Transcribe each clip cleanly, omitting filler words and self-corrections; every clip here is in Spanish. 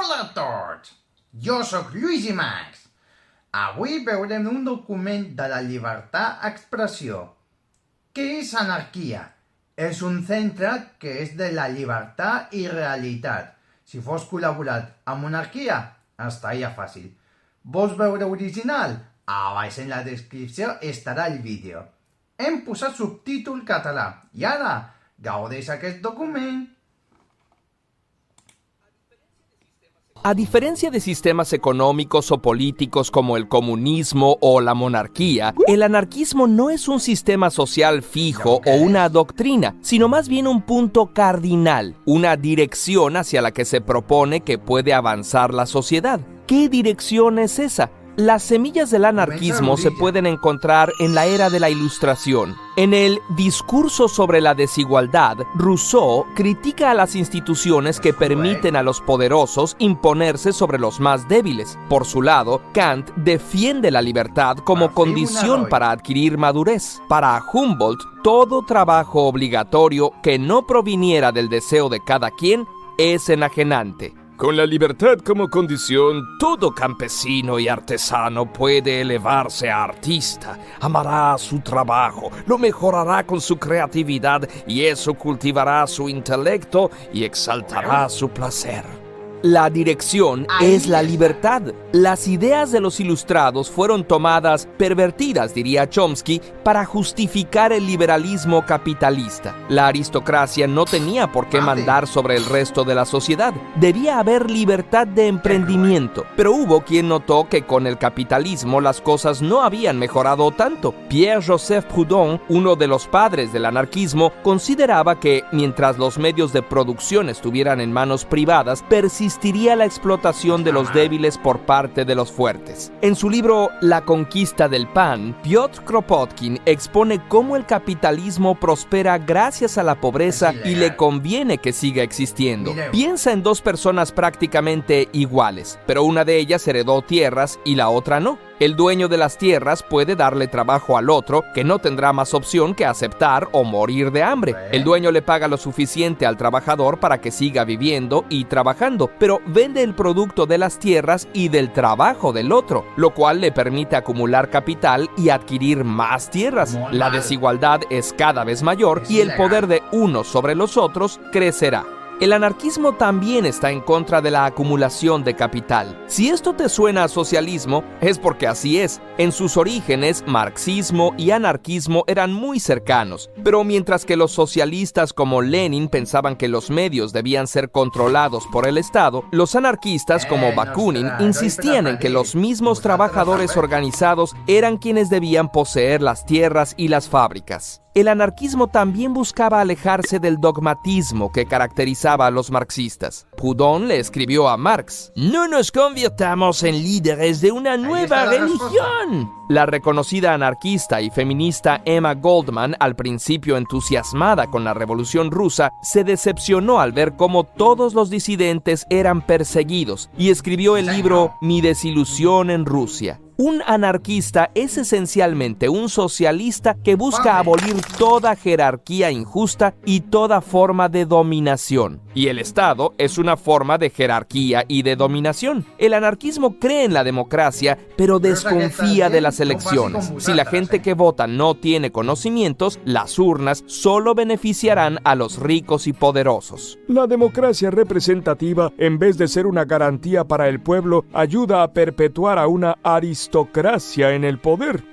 Hola a tots! Jo sóc Lluís i Max. Avui veurem un document de la llibertat d'expressió. Què és anarquia? És un centre que és de la llibertat i realitat. Si fos col·laborat amb monarquia, estaria fàcil. Vols veure original? A baix en la descripció estarà el vídeo. Hem posat subtítol català i ara gaudeix aquest document. A diferencia de sistemas económicos o políticos como el comunismo o la monarquía, el anarquismo no es un sistema social fijo o una doctrina, sino más bien un punto cardinal, una dirección hacia la que se propone que puede avanzar la sociedad. ¿Qué dirección es esa? Las semillas del anarquismo se pueden encontrar en la era de la Ilustración. En el Discurso sobre la desigualdad, Rousseau critica a las instituciones que permiten a los poderosos imponerse sobre los más débiles. Por su lado, Kant defiende la libertad como condición para adquirir madurez. Para Humboldt, todo trabajo obligatorio que no proviniera del deseo de cada quien es enajenante. Con la libertad como condición, todo campesino y artesano puede elevarse a artista, amará su trabajo, lo mejorará con su creatividad y eso cultivará su intelecto y exaltará su placer. La dirección es la libertad. Las ideas de los ilustrados fueron tomadas, pervertidas, diría Chomsky, para justificar el liberalismo capitalista. La aristocracia no tenía por qué mandar sobre el resto de la sociedad. Debía haber libertad de emprendimiento. Pero hubo quien notó que con el capitalismo las cosas no habían mejorado tanto. Pierre-Joseph Proudhon, uno de los padres del anarquismo, consideraba que, mientras los medios de producción estuvieran en manos privadas, existiría la explotación de los débiles por parte de los fuertes. En su libro La conquista del pan, Piotr Kropotkin expone cómo el capitalismo prospera gracias a la pobreza y le conviene que siga existiendo. Piensa en dos personas prácticamente iguales, pero una de ellas heredó tierras y la otra no. El dueño de las tierras puede darle trabajo al otro, que no tendrá más opción que aceptar o morir de hambre. El dueño le paga lo suficiente al trabajador para que siga viviendo y trabajando, pero vende el producto de las tierras y del trabajo del otro, lo cual le permite acumular capital y adquirir más tierras. La desigualdad es cada vez mayor y el poder de unos sobre los otros crecerá. El anarquismo también está en contra de la acumulación de capital. Si esto te suena a socialismo, es porque así es. En sus orígenes, marxismo y anarquismo eran muy cercanos. Pero mientras que los socialistas como Lenin pensaban que los medios debían ser controlados por el Estado, los anarquistas como Bakunin insistían en que los mismos trabajadores organizados eran quienes debían poseer las tierras y las fábricas. El anarquismo también buscaba alejarse del dogmatismo que caracterizaba a los marxistas. Proudhon le escribió a Marx: «No nos convirtamos en líderes de una nueva religión». La reconocida anarquista y feminista Emma Goldman, al principio entusiasmada con la Revolución Rusa, se decepcionó al ver cómo todos los disidentes eran perseguidos y escribió el libro Mi desilusión en Rusia. Un anarquista es esencialmente un socialista que busca abolir toda jerarquía injusta y toda forma de dominación. Y el Estado es una forma de jerarquía y de dominación. El anarquismo cree en la democracia, pero desconfía de las elecciones. Si la gente que vota no tiene conocimientos, las urnas solo beneficiarán a los ricos y poderosos. La democracia representativa, en vez de ser una garantía para el pueblo, ayuda a perpetuar a una aristocracia en el poder.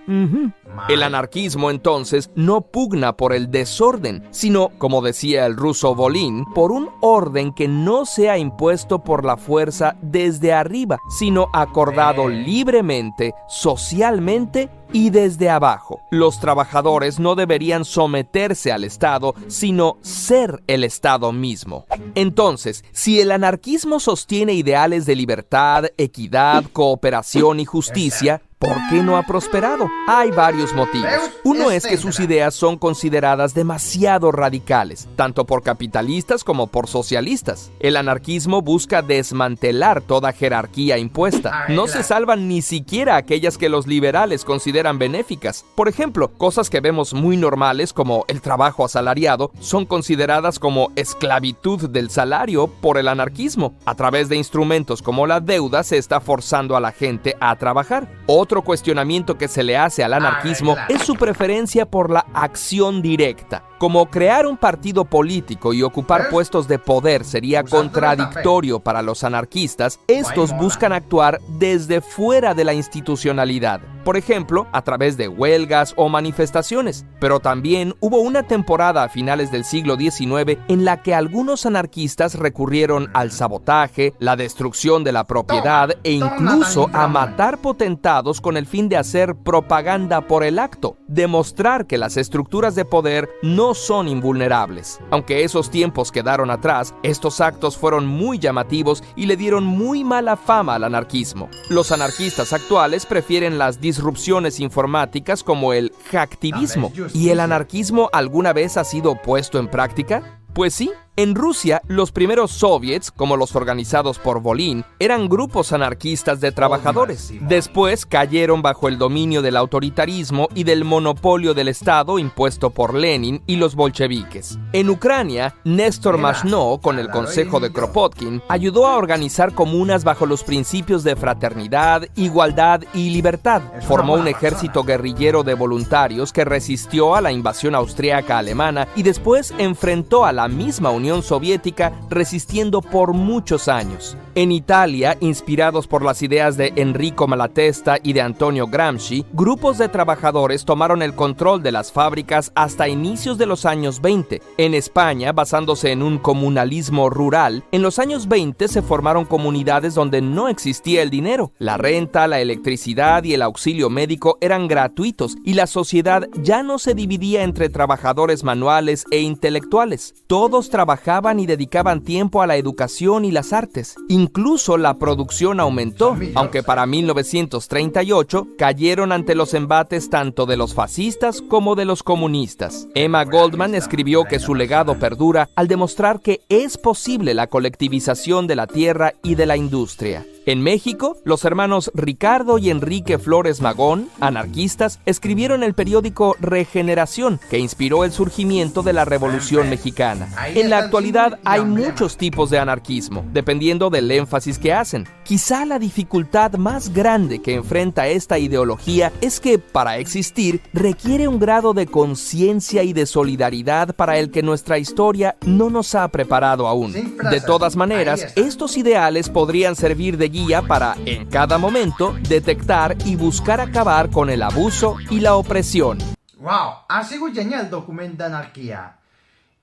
El anarquismo, entonces, no pugna por el desorden, sino, como decía el ruso Volin, por un orden que no sea impuesto por la fuerza desde arriba, sino acordado libremente, socialmente y desde abajo. Los trabajadores no deberían someterse al Estado, sino ser el Estado mismo. Entonces, si el anarquismo sostiene ideales de libertad, equidad, cooperación y justicia, ¿Por qué no ha prosperado? Hay varios motivos. Uno es que sus ideas son consideradas demasiado radicales, tanto por capitalistas como por socialistas. El anarquismo busca desmantelar toda jerarquía impuesta. No se salvan ni siquiera aquellas que los liberales consideran benéficas. Por ejemplo, cosas que vemos muy normales como el trabajo asalariado son consideradas como esclavitud del salario por el anarquismo. A través de instrumentos como la deuda se está forzando a la gente a trabajar. Otro cuestionamiento que se le hace al anarquismo es su preferencia por la acción directa. Como crear un partido político y ocupar puestos de poder sería contradictorio para los anarquistas, estos buscan actuar desde fuera de la institucionalidad. Por ejemplo, a través de huelgas o manifestaciones. Pero también hubo una temporada a finales del siglo XIX en la que algunos anarquistas recurrieron al sabotaje, la destrucción de la propiedad e incluso a matar potentados con el fin de hacer propaganda por el acto, demostrar que las estructuras de poder no son invulnerables. Aunque esos tiempos quedaron atrás, estos actos fueron muy llamativos y le dieron muy mala fama al anarquismo. Los anarquistas actuales prefieren las disrupciones informáticas como el hacktivismo. ¿Y el anarquismo alguna vez ha sido puesto en práctica? Pues sí. En Rusia, los primeros soviets, como los organizados por Volin, eran grupos anarquistas de trabajadores. Después cayeron bajo el dominio del autoritarismo y del monopolio del Estado impuesto por Lenin y los bolcheviques. En Ucrania, Néstor Makhno, con el consejo de Kropotkin, ayudó a organizar comunas bajo los principios de fraternidad, igualdad y libertad. Formó un ejército guerrillero de voluntarios que resistió a la invasión austríaca alemana y después enfrentó a la misma Unión Soviética, resistiendo por muchos años. En Italia, inspirados por las ideas de Enrico Malatesta y de Antonio Gramsci, grupos de trabajadores tomaron el control de las fábricas hasta inicios de los años 20. En España, basándose en un comunalismo rural, en los años 20 se formaron comunidades donde no existía el dinero. La renta, la electricidad y el auxilio médico eran gratuitos y la sociedad ya no se dividía entre trabajadores manuales e intelectuales. Todos trabajaban y dedicaban tiempo a la educación y las artes. Incluso la producción aumentó, aunque para 1938 cayeron ante los embates tanto de los fascistas como de los comunistas. Emma Goldman escribió que su legado perdura al demostrar que es posible la colectivización de la tierra y de la industria. En México, los hermanos Ricardo y Enrique Flores Magón, anarquistas, escribieron el periódico Regeneración, que inspiró el surgimiento de la Revolución Mexicana. En la actualidad hay muchos tipos de anarquismo, dependiendo del énfasis que hacen. Quizá la dificultad más grande que enfrenta esta ideología es que, para existir, requiere un grado de conciencia y de solidaridad para el que nuestra historia no nos ha preparado aún. De todas maneras, estos ideales podrían servir de guía para, en cada momento, detectar y buscar acabar con el abuso y la opresión. Wow, ha sigut genial el document d'anarquia.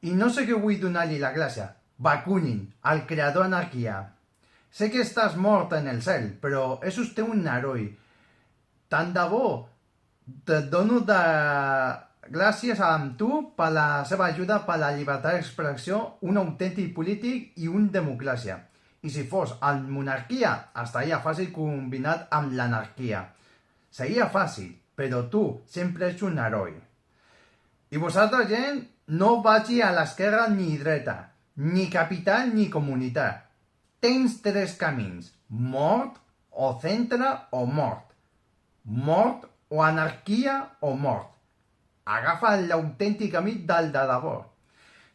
I no sé què vull donar-li la gràcia. Bakunin, el creador d'anarquia. Sé que estàs mort en el cel, però és usted un heroi. Tant de bo, te dono de gràcies amb tu per la seva ajuda per la llibertat d'expressió, un autèntic polític i un democràcia. I si fos en monarquia, estaria fàcil combinat amb l'anarquia. Seria fàcil, però tu sempre ets un heroi. I vosaltres, gent, no vagi a l'esquerra ni dreta, ni capital ni comunitat. Tens tres camins, mort o centre o mort. Mort o anarquia o mort. Agafa l'autèntic camí del de debò.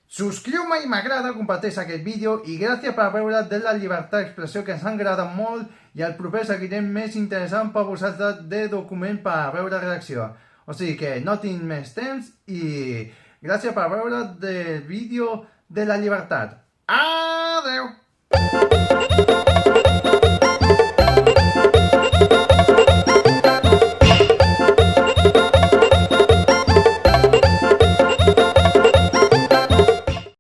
Subscriu-me i m'agrada, comparteix aquest vídeo i gràcies per veure de la llibertat d'expressió, que ens ha agradat molt, i el proper seguirem més interessant per vosaltres de document per veure reacció. O sigui que no tinc més temps i gràcies per veure del vídeo de la llibertat. Adeu!